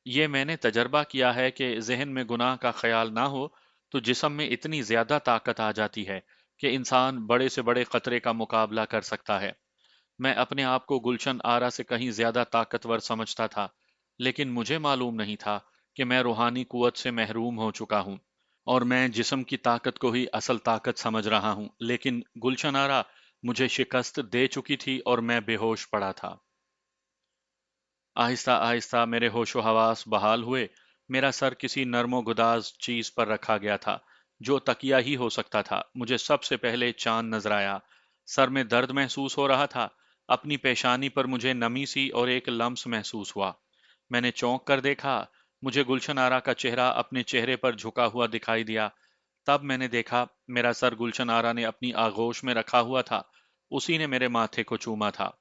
ये मैंने तजर्बा किया है कि जहन में गुनाह का ख्याल ना हो तो जिस्म में इतनी ज्यादा ताकत आ जाती है कि इंसान बड़े से बड़े खतरे का मुकाबला कर सकता है। मैं अपने आप को गुलशन आरा से कहीं ज्यादा ताकतवर समझता था, लेकिन मुझे मालूम नहीं था कि मैं रूहानी कुवत से महरूम हो चुका हूँ और मैं जिस्म की ताकत को ही असल ताकत समझ रहा हूँ। लेकिन गुलशन आरा मुझे शिकस्त दे चुकी थी और मैं बेहोश पड़ा था। आहिस्ता आहिस्ता मेरे होशो हवास बहाल हुए। मेरा सर किसी नर्मो गुदाज चीज पर रखा गया था, जो तकिया ही हो सकता था। मुझे सबसे पहले चांद नजर आया। सर में दर्द महसूस हो रहा था। अपनी पेशानी पर मुझे नमी सी और एक लम्स महसूस हुआ। मैंने चौंक कर देखा। मुझे गुलशन आरा का चेहरा अपने चेहरे पर झुका हुआ दिखाई दिया। तब मैंने देखा, मेरा सर गुलशन आरा ने अपनी आगोश में रखा हुआ था। उसी ने मेरे माथे को चूमा था।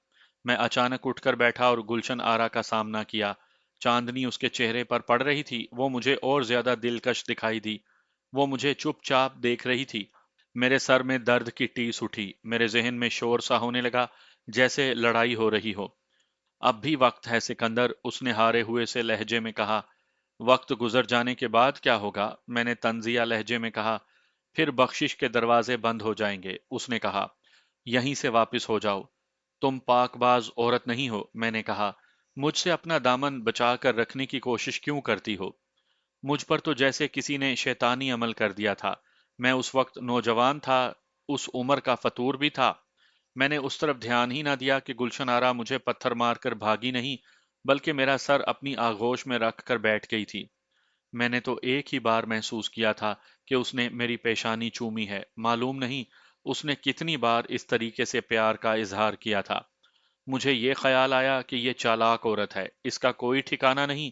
मैं अचानक उठकर बैठा और गुलशन आरा का सामना किया। चांदनी उसके चेहरे पर पड़ रही थी। वो मुझे और ज्यादा दिलकश दिखाई दी। वो मुझे चुपचाप देख रही थी। मेरे सर में दर्द की टीस उठी। मेरे जहन में शोर सा होने लगा, जैसे लड़ाई हो रही हो। अब भी वक्त है सिकंदर, उसने हारे हुए से लहजे में कहा। वक्त गुजर जाने के बाद क्या होगा, मैंने तंजिया लहजे में कहा। फिर बख्शिश के दरवाजे बंद हो जाएंगे, उसने कहा। यहीं से वापस हो जाओ। तुम पाकबाज औरत नहीं हो, मैंने कहा। मुझसे अपना दामन बचा कर रखने की कोशिश क्यों करती हो? मुझ पर तो जैसे किसी ने शैतानी अमल कर दिया था। मैं उस वक्त नौजवान था, उस उम्र का फतूर भी था। मैंने उस तरफ ध्यान ही ना दिया कि गुलशन आरा मुझे पत्थर मारकर भागी नहीं, बल्कि मेरा सर अपनी आगोश में रख कर बैठ गई थी। मैंने तो एक ही बार महसूस किया था कि उसने मेरी पेशानी चूमी है। मालूम नहीं उसने कितनी बार इस तरीके से प्यार का इजहार किया था। मुझे ये ख्याल आया कि ये चालाक औरत है, इसका कोई ठिकाना नहीं,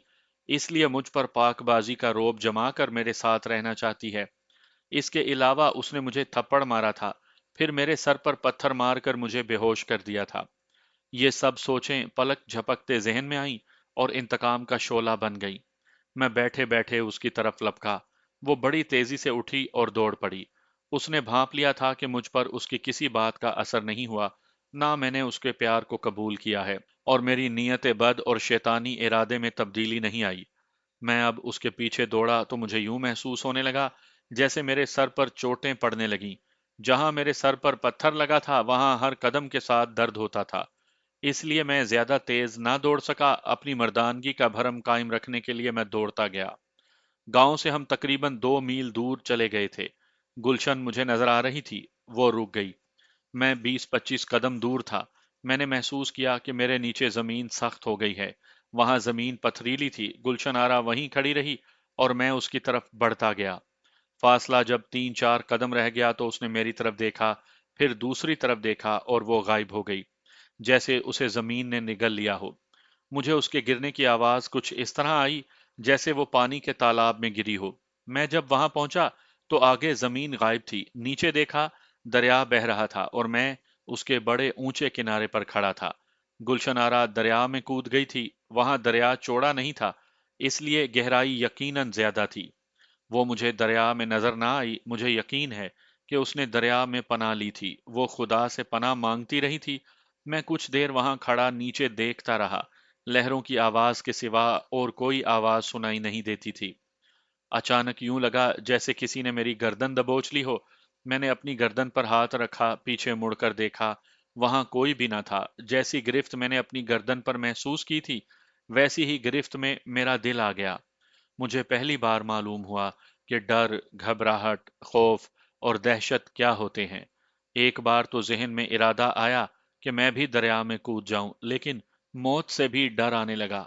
इसलिए मुझ पर पाकबाजी का रोब जमा कर मेरे साथ रहना चाहती है। इसके अलावा उसने मुझे थप्पड़ मारा था, फिर मेरे सर पर पत्थर मारकर मुझे बेहोश कर दिया था। یہ سب سوچیں پلک جھپکتے ذہن میں آئیں اور انتقام کا شعلہ بن گئی۔ میں بیٹھے بیٹھے اس کی طرف لپکا۔ وہ بڑی تیزی سے اٹھی اور دوڑ پڑی۔ اس نے بھانپ لیا تھا کہ مجھ پر اس کی کسی بات کا اثر نہیں ہوا، نہ میں نے اس کے پیار کو قبول کیا ہے، اور میری نیت بد اور شیطانی ارادے میں تبدیلی نہیں آئی۔ میں اب اس کے پیچھے دوڑا تو مجھے یوں محسوس ہونے لگا جیسے میرے سر پر چوٹیں پڑنے لگیں۔ جہاں میرے سر پر پتھر لگا تھا وہاں ہر قدم کے ساتھ درد ہوتا تھا۔ اس لیے میں زیادہ تیز نہ دوڑ سکا۔ اپنی مردانگی کا بھرم قائم رکھنے کے لیے میں دوڑتا گیا۔ گاؤں سے ہم تقریباً 2 میل دور چلے گئے تھے۔ گلشن مجھے نظر آ رہی تھی۔ وہ رک گئی۔ میں 20-25 قدم دور تھا۔ میں نے محسوس کیا کہ میرے نیچے زمین سخت ہو گئی ہے۔ وہاں زمین پتھریلی تھی۔ گلشن آرا وہیں کھڑی رہی اور میں اس کی طرف بڑھتا گیا۔ فاصلہ جب 3-4 قدم رہ گیا تو اس نے میری طرف دیکھا، پھر دوسری طرف دیکھا اور وہ غائب ہو گئی، جیسے اسے زمین نے نگل لیا ہو۔ مجھے اس کے گرنے کی آواز کچھ اس طرح آئی جیسے وہ پانی کے تالاب میں گری ہو۔ میں جب وہاں پہنچا تو آگے زمین غائب تھی۔ نیچے دیکھا، دریا بہہ رہا تھا اور میں اس کے بڑے اونچے کنارے پر کھڑا تھا۔ گلشن آرا دریا میں کود گئی تھی۔ وہاں دریا چوڑا نہیں تھا، اس لیے گہرائی یقیناً زیادہ تھی۔ وہ مجھے دریا میں نظر نہ آئی۔ مجھے یقین ہے کہ اس نے دریا میں پناہ لی تھی۔ وہ خدا سے پناہ مانگتی رہی تھی۔ میں کچھ دیر وہاں کھڑا نیچے دیکھتا رہا۔ لہروں کی آواز کے سوا اور کوئی آواز سنائی نہیں دیتی تھی۔ اچانک یوں لگا جیسے کسی نے میری گردن دبوچ لی ہو۔ میں نے اپنی گردن پر ہاتھ رکھا، پیچھے مڑ کر دیکھا، وہاں کوئی بھی نہ تھا۔ جیسی گرفت میں نے اپنی گردن پر محسوس کی تھی، ویسی ہی گرفت میں میرا دل آ گیا۔ مجھے پہلی بار معلوم ہوا کہ ڈر، گھبراہٹ، خوف اور دہشت کیا ہوتے ہیں۔ ایک بار تو ذہن میں ارادہ آیا کہ میں بھی دریا میں کود جاؤں، لیکن موت سے بھی ڈر آنے لگا۔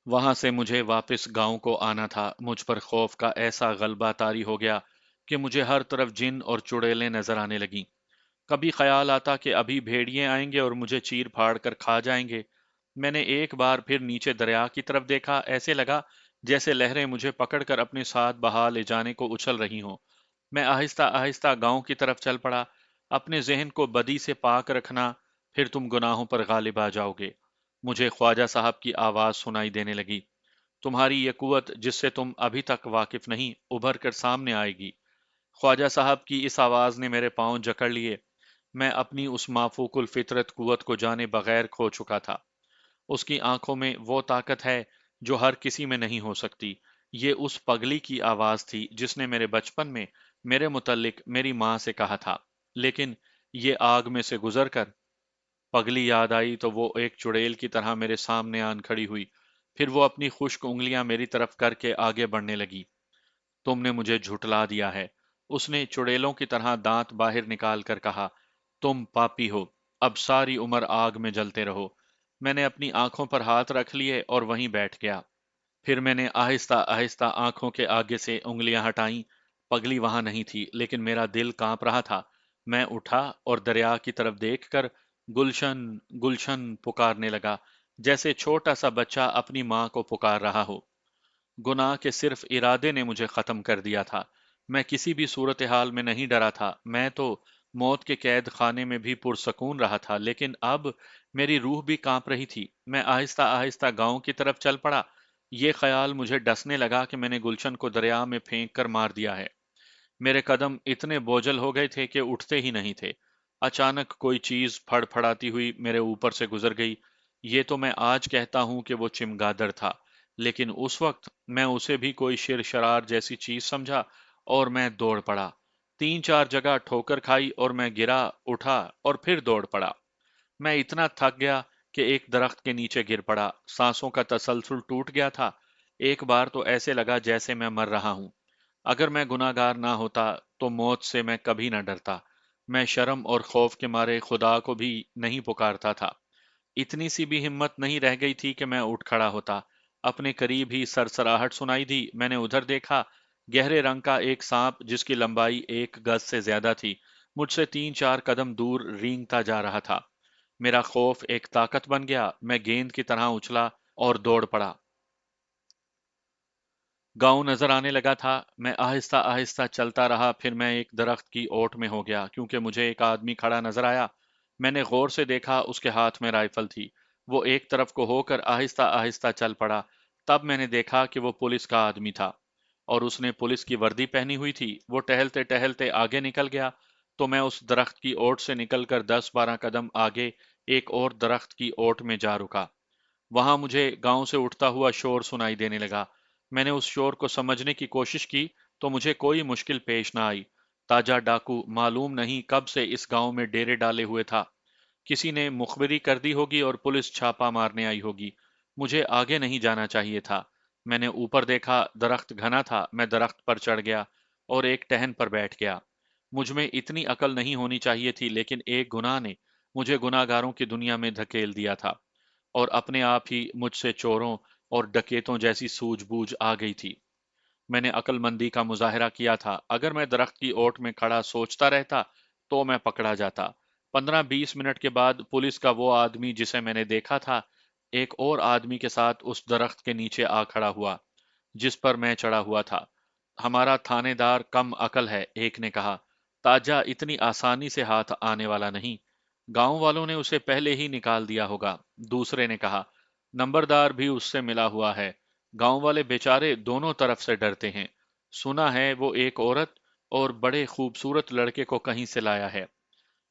وہاں سے مجھے واپس گاؤں کو آنا تھا۔ مجھ پر خوف کا ایسا غلبہ طاری ہو گیا کہ مجھے ہر طرف جن اور چڑیلیں نظر آنے لگیں۔ کبھی خیال آتا کہ ابھی بھیڑیے آئیں گے اور مجھے چیر پھاڑ کر کھا جائیں گے۔ میں نے ایک بار پھر نیچے دریا کی طرف دیکھا، ایسے لگا جیسے لہریں مجھے پکڑ کر اپنے ساتھ بہا لے جانے کو اچھل رہی ہوں۔ میں آہستہ آہستہ گاؤں کی طرف چل پڑا۔ اپنے ذہن کو بدی سے پاک رکھنا، پھر تم گناہوں پر غالب آ جاؤ گے۔ مجھے خواجہ صاحب کی آواز سنائی دینے لگی، تمہاری یہ قوت جس سے تم ابھی تک واقف نہیں، ابھر کر سامنے آئے گی۔ خواجہ صاحب کی اس آواز نے میرے پاؤں جکڑ لیے۔ میں اپنی اس مافوق الفطرت قوت کو جانے بغیر کھو چکا تھا۔ اس کی آنکھوں میں وہ طاقت ہے جو ہر کسی میں نہیں ہو سکتی۔ یہ اس پگلی کی آواز تھی جس نے میرے بچپن میں میرے متعلق میری ماں سے کہا تھا، لیکن یہ آگ میں سے گزر کر پگلی یاد آئی تو وہ ایک چڑیل کی طرح میرے سامنے آن کھڑی ہوئی۔ پھر وہ اپنی خشک انگلیاں میری طرف کر کے آگے بڑھنے لگی۔ تم نے مجھے جھٹلا دیا ہے، اس نے چڑیلوں کی طرح دانت باہر نکال کر کہا۔ تم پاپی ہو، اب ساری عمر آگ میں جلتے رہو۔ میں نے اپنی آنکھوں پر ہاتھ رکھ لیے اور وہیں بیٹھ گیا۔ پھر میں نے آہستہ آہستہ آنکھوں کے آگے سے انگلیاں ہٹائیں۔ پگلی وہاں نہیں تھی، لیکن میرا دل کانپ رہا تھا۔ میں اٹھا اور دریا کی طرف دیکھ کر گلشن گلشن پکارنے لگا، جیسے چھوٹا سا بچہ اپنی ماں کو پکار رہا ہو۔ گناہ کے صرف ارادے نے مجھے ختم کر دیا تھا۔ میں کسی بھی صورتحال میں نہیں ڈرا تھا۔ میں تو موت کے قید خانے میں بھی پرسکون رہا تھا، لیکن اب میری روح بھی کانپ رہی تھی۔ میں آہستہ آہستہ گاؤں کی طرف چل پڑا۔ یہ خیال مجھے ڈسنے لگا کہ میں نے گلشن کو دریا میں پھینک کر مار دیا ہے۔ میرے قدم اتنے بوجھل ہو گئے تھے کہ اٹھتے ہی نہیں تھے۔ اچانک کوئی چیز پھڑ پھڑاتی ہوئی میرے اوپر سے گزر گئی۔ یہ تو میں آج کہتا ہوں کہ وہ چمگادڑ تھا، لیکن اس وقت میں اسے بھی کوئی شر شرار جیسی چیز سمجھا اور میں دوڑ پڑا۔ 3-4 جگہ ٹھوکر کھائی اور میں گرا، اٹھا اور پھر دوڑ پڑا۔ میں اتنا تھک گیا کہ ایک درخت کے نیچے گر پڑا۔ سانسوں کا تسلسل ٹوٹ گیا تھا۔ ایک بار تو ایسے لگا جیسے میں مر رہا ہوں۔ اگر میں گناہگار نہ ہوتا تو موت سے میں کبھی نہ ڈرتا۔ میں شرم اور خوف کے مارے خدا کو بھی نہیں پکارتا تھا۔ اتنی سی بھی ہمت نہیں رہ گئی تھی کہ میں اٹھ کھڑا ہوتا۔ اپنے قریب ہی سرسراہٹ سنائی دی۔ میں نے ادھر دیکھا، گہرے رنگ کا ایک سانپ جس کی لمبائی 1 گز سے زیادہ تھی، مجھ سے 3-4 قدم دور رینگتا جا رہا تھا۔ میرا خوف ایک طاقت بن گیا۔ میں گیند کی طرح اچھلا اور دوڑ پڑا۔ گاؤں نظر آنے لگا تھا۔ میں آہستہ آہستہ چلتا رہا، پھر میں ایک درخت کی اوٹ میں ہو گیا کیونکہ مجھے ایک آدمی کھڑا نظر آیا۔ میں نے غور سے دیکھا، اس کے ہاتھ میں رائفل تھی۔ وہ ایک طرف کو ہو کر آہستہ آہستہ چل پڑا۔ تب میں نے دیکھا کہ وہ پولیس کا آدمی تھا اور اس نے پولیس کی وردی پہنی ہوئی تھی۔ وہ ٹہلتے ٹہلتے آگے نکل گیا تو میں اس درخت کی اوٹ سے نکل کر 10-12 قدم آگے ایک اور درخت کی اوٹ میں جا رکا۔ وہاں مجھے گاؤں سے اٹھتا ہوا شور سنائی دینے لگا۔ میں نے اس شور کو سمجھنے کی کوشش کی تو مجھے کوئی مشکل پیش نہ آئی۔ تاجا ڈاکو معلوم نہیں کب سے اس گاؤں میں ڈیرے ڈالے ہوئے تھا۔ کسی نے مخبری کر دی ہوگی اور پولیس چھاپا مارنے آئی ہوگی۔ مجھے آگے نہیں جانا چاہیے تھا۔ میں نے اوپر دیکھا، درخت گھنا تھا۔ میں درخت پر چڑھ گیا اور ایک ٹہن پر بیٹھ گیا۔ مجھ میں اتنی عقل نہیں ہونی چاہیے تھی، لیکن ایک گناہ نے مجھے گناہ گاروں کی دنیا میں دھکیل دیا تھا اور اپنے آپ ہی مجھ سے چوروں اور ڈکیتوں جیسی سوجھ بوجھ آ گئی تھی۔ میں نے عقل مندی کا مظاہرہ کیا تھا۔ اگر میں درخت کی اوٹ میں کھڑا سوچتا رہتا تو میں پکڑا جاتا۔ 15-20 منٹ کے بعد پولیس کا وہ آدمی جسے میں نے دیکھا تھا ایک اور آدمی کے ساتھ اس درخت کے نیچے آ کھڑا ہوا جس پر میں چڑھا ہوا تھا۔ ہمارا تھانے دار کم عقل ہے، ایک نے کہا۔ تاجا اتنی آسانی سے ہاتھ آنے والا نہیں، گاؤں والوں نے اسے پہلے ہی نکال دیا ہوگا، دوسرے نے کہا۔ نمبردار بھی اس سے ملا ہوا ہے، گاؤں والے بیچارے دونوں طرف سے ڈرتے ہیں۔ سنا ہے وہ ایک عورت اور بڑے خوبصورت لڑکے کو کہیں سے لایا ہے۔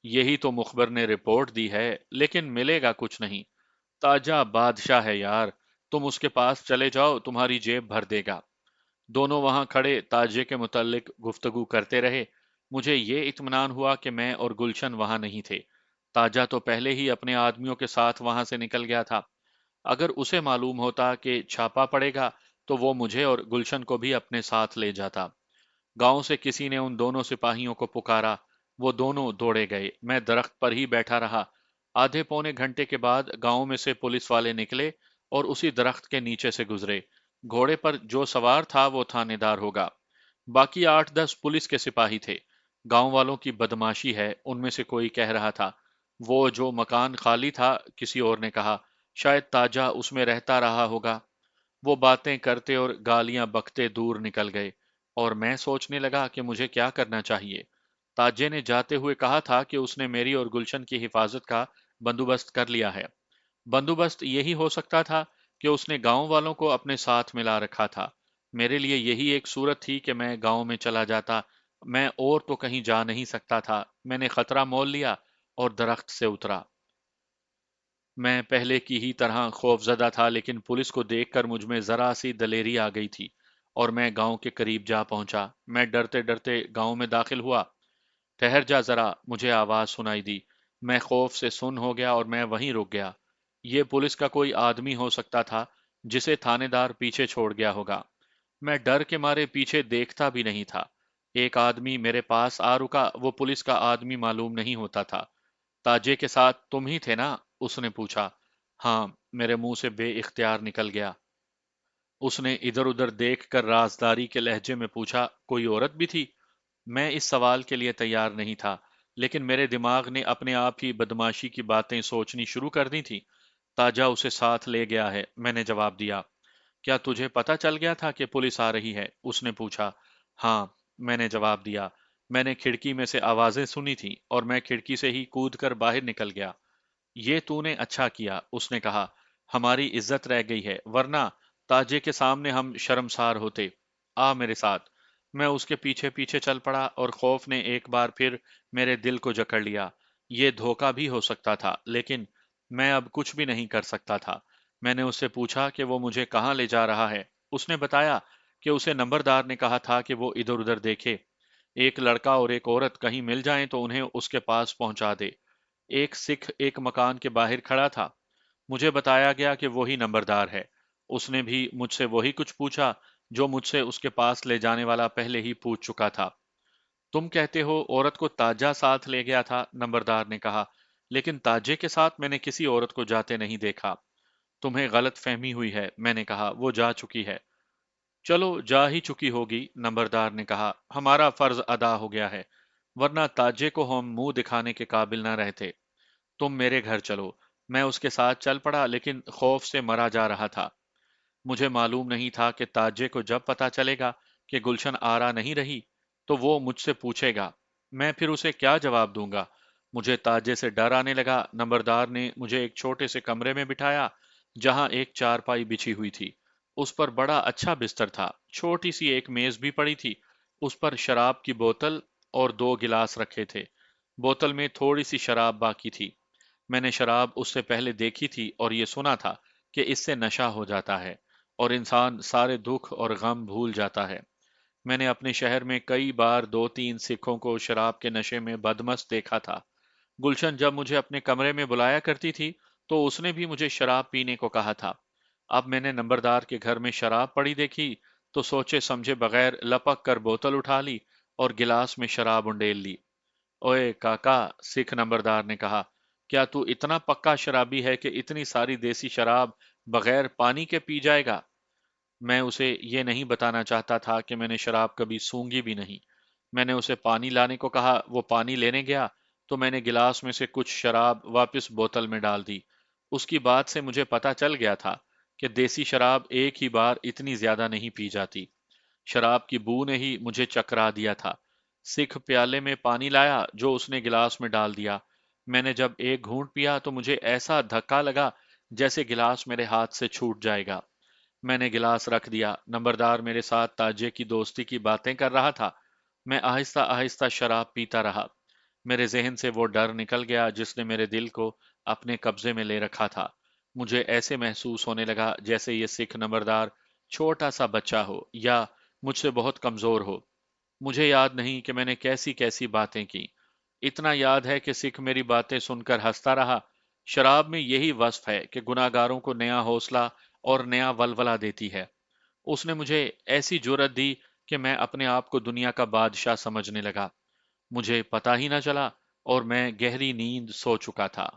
یہی تو مخبر نے رپورٹ دی ہے، لیکن ملے گا کچھ نہیں۔ تاجا بادشاہ ہے یار، تم اس کے پاس چلے جاؤ، تمہاری جیب بھر دے گا۔ دونوں وہاں کھڑے تاجے کے متعلق گفتگو کرتے رہے۔ مجھے یہ اطمینان ہوا کہ میں اور گلشن وہاں نہیں تھے۔ تاجا تو پہلے ہی اپنے آدمیوں کے ساتھ وہاں سے نکل گیا تھا۔ اگر اسے معلوم ہوتا کہ چھاپا پڑے گا تو وہ مجھے اور گلشن کو بھی اپنے ساتھ لے جاتا۔ گاؤں سے کسی نے ان دونوں سپاہیوں کو پکارا، وہ دونوں دوڑے گئے۔ میں درخت پر ہی بیٹھا رہا۔ آدھے پونے گھنٹے کے بعد گاؤں میں سے پولیس والے نکلے اور اسی درخت کے نیچے سے گزرے۔ گھوڑے پر جو سوار تھا وہ تھانے دار ہوگا، باقی 8-10 پولیس کے سپاہی تھے۔ گاؤں والوں کی بدماشی ہے، ان میں سے کوئی کہہ رہا تھا۔ وہ جو مکان خالی تھا، کسی اور نے کہا، شاید تاجا اس میں رہتا رہا ہوگا۔ وہ باتیں کرتے اور گالیاں بکتے دور نکل گئے اور میں سوچنے لگا کہ مجھے کیا کرنا چاہیے۔ تاجے نے جاتے ہوئے کہا تھا کہ اس نے میری اور گلشن کی حفاظت کا بندوبست کر لیا ہے۔ بندوبست یہی ہو سکتا تھا کہ اس نے گاؤں والوں کو اپنے ساتھ ملا رکھا تھا۔ میرے لیے یہی ایک صورت تھی کہ میں گاؤں میں چلا جاتا، میں اور تو کہیں جا نہیں سکتا تھا۔ میں نے خطرہ مول لیا اور درخت سے اترا۔ میں پہلے کی ہی طرح خوف زدہ تھا، لیکن پولیس کو دیکھ کر مجھ میں ذرا سی دلیری آ گئی تھی اور میں گاؤں کے قریب جا پہنچا۔ میں ڈرتے ڈرتے گاؤں میں داخل ہوا۔ ٹھہر جا ذرا، مجھے آواز سنائی دی۔ میں خوف سے سن ہو گیا اور میں وہیں رک گیا۔ یہ پولیس کا کوئی آدمی ہو سکتا تھا جسے تھانے دار پیچھے چھوڑ گیا ہوگا۔ میں ڈر کے مارے پیچھے دیکھتا بھی نہیں تھا۔ ایک آدمی میرے پاس آ رکا، وہ پولیس کا آدمی معلوم نہیں ہوتا تھا۔ تاجے کے ساتھ تم ہی تھے نا؟ اس نے پوچھا۔ ہاں، میرے منہ سے بے اختیار نکل گیا۔ اس نے ادھر ادھر دیکھ کر رازداری کے لہجے میں پوچھا، کوئی عورت بھی تھی؟ میں اس سوال کے لیے تیار نہیں تھا، لیکن میرے دماغ نے اپنے آپ ہی بدماشی کی باتیں سوچنی شروع کر دی تھی۔ تاجا اسے ساتھ لے گیا ہے، میں نے جواب دیا۔ کیا تجھے پتا چل گیا تھا کہ پولیس آ رہی ہے؟ اس نے پوچھا۔ ہاں، میں نے جواب دیا۔ میں نے کھڑکی میں سے آوازیں سنی تھیں اور میں کھڑکی سے ہی کود کر باہر نکل گیا۔ یہ تو نے اچھا کیا، اس نے کہا، ہماری عزت رہ گئی ہے، ورنہ تاجے کے سامنے ہم شرمسار ہوتے۔ آ میرے ساتھ۔ میں اس کے پیچھے پیچھے چل پڑا اور خوف نے ایک بار پھر میرے دل کو جکڑ لیا۔ یہ دھوکہ بھی ہو سکتا تھا، لیکن میں اب کچھ بھی نہیں کر سکتا تھا۔ میں نے اس سے پوچھا کہ وہ مجھے کہاں لے جا رہا ہے۔ اس نے بتایا کہ اسے نمبردار نے کہا تھا کہ وہ ادھر ادھر دیکھے، ایک لڑکا اور ایک عورت کہیں مل جائیں تو انہیں اس کے پاس پہنچا دے۔ ایک سکھ ایک مکان کے باہر کھڑا تھا۔ مجھے بتایا گیا کہ وہی نمبردار ہے۔ اس نے بھی مجھ سے وہی کچھ پوچھا جو مجھ سے اس کے پاس لے جانے والا پہلے ہی پوچھ چکا تھا۔ تم کہتے ہو عورت کو تاجا ساتھ لے گیا تھا، نمبردار نے کہا، لیکن تاجے کے ساتھ میں نے کسی عورت کو جاتے نہیں دیکھا۔ تمہیں غلط فہمی ہوئی ہے، میں نے کہا، وہ جا چکی ہے۔ چلو جا ہی چکی ہوگی، نمبردار نے کہا، ہمارا فرض ادا ہو گیا ہے، ورنہ تاجے کو ہم منہ دکھانے کے قابل نہ رہتے۔ تم میرے گھر چلو۔ میں اس کے ساتھ چل پڑا، لیکن خوف سے مرا جا رہا تھا۔ مجھے معلوم نہیں تھا کہ تاجے کو جب پتا چلے گا کہ گلشن آرا نہیں رہی تو وہ مجھ سے پوچھے گا، میں پھر اسے کیا جواب دوں گا؟ مجھے تاجے سے ڈر آنے لگا۔ نمبردار نے مجھے ایک چھوٹے سے کمرے میں بٹھایا جہاں ایک چارپائی بچھی ہوئی تھی۔ اس پر بڑا اچھا بستر تھا، چھوٹی سی ایک میز بھی پڑی تھی، اس پر شراب کی بوتل اور دو گلاس رکھے تھے۔ بوتل میں تھوڑی سی شراب باقی تھی۔ میں نے شراب اس سے پہلے دیکھی تھی اور یہ سنا تھا کہ اس سے نشہ ہو جاتا ہے اور انسان سارے دکھ اور غم بھول جاتا ہے۔ میں نے اپنے شہر میں کئی بار دو تین سکھوں کو شراب کے نشے میں بدمست دیکھا تھا۔ گلشن جب مجھے اپنے کمرے میں بلایا کرتی تھی تو اس نے بھی مجھے شراب پینے کو کہا تھا۔ اب میں نے نمبردار کے گھر میں شراب پڑی دیکھی تو سوچے سمجھے بغیر لپک کر بوتل اٹھا لی اور گلاس میں شراب انڈیل لی۔ اوئے کاکا، سکھ نمبردار نے کہا، کیا تو اتنا پکا شرابی ہے کہ اتنی ساری دیسی شراب بغیر پانی کے پی جائے گا؟ میں اسے یہ نہیں بتانا چاہتا تھا کہ میں نے شراب کبھی سونگھی بھی نہیں۔ میں نے اسے پانی لانے کو کہا، وہ پانی لینے گیا تو میں نے گلاس میں سے کچھ شراب واپس بوتل میں ڈال دی۔ اس کی بات سے مجھے پتا چل گیا تھا کہ دیسی شراب ایک ہی بار اتنی زیادہ نہیں پی جاتی۔ شراب کی بو نے ہی مجھے چکرا دیا تھا۔ سکھ پیالے میں پانی لایا جو اس نے گلاس میں ڈال دیا۔ میں نے جب ایک گھونٹ پیا تو مجھے ایسا دھکا لگا جیسے گلاس میرے ہاتھ سے چھوٹ جائے گا۔ میں نے گلاس رکھ دیا۔ نمبردار میرے ساتھ تاجے کی دوستی کی باتیں کر رہا تھا۔ میں آہستہ آہستہ شراب پیتا رہا۔ میرے ذہن سے وہ ڈر نکل گیا جس نے میرے دل کو اپنے قبضے میں لے رکھا تھا۔ مجھے ایسے محسوس ہونے لگا جیسے یہ سکھ نمبردار چھوٹا سا بچہ ہو یا مجھ سے بہت کمزور ہو۔ مجھے یاد نہیں کہ میں نے کیسی کیسی باتیں کی۔ اتنا یاد ہے کہ سکھ میری باتیں سن کر ہنستا رہا۔ شراب میں یہی وصف ہے کہ گناہگاروں کو نیا حوصلہ اور نیا ولولہ دیتی ہے۔ اس نے مجھے ایسی جرأت دی کہ میں اپنے آپ کو دنیا کا بادشاہ سمجھنے لگا۔ مجھے پتا ہی نہ چلا اور میں گہری نیند سو چکا تھا۔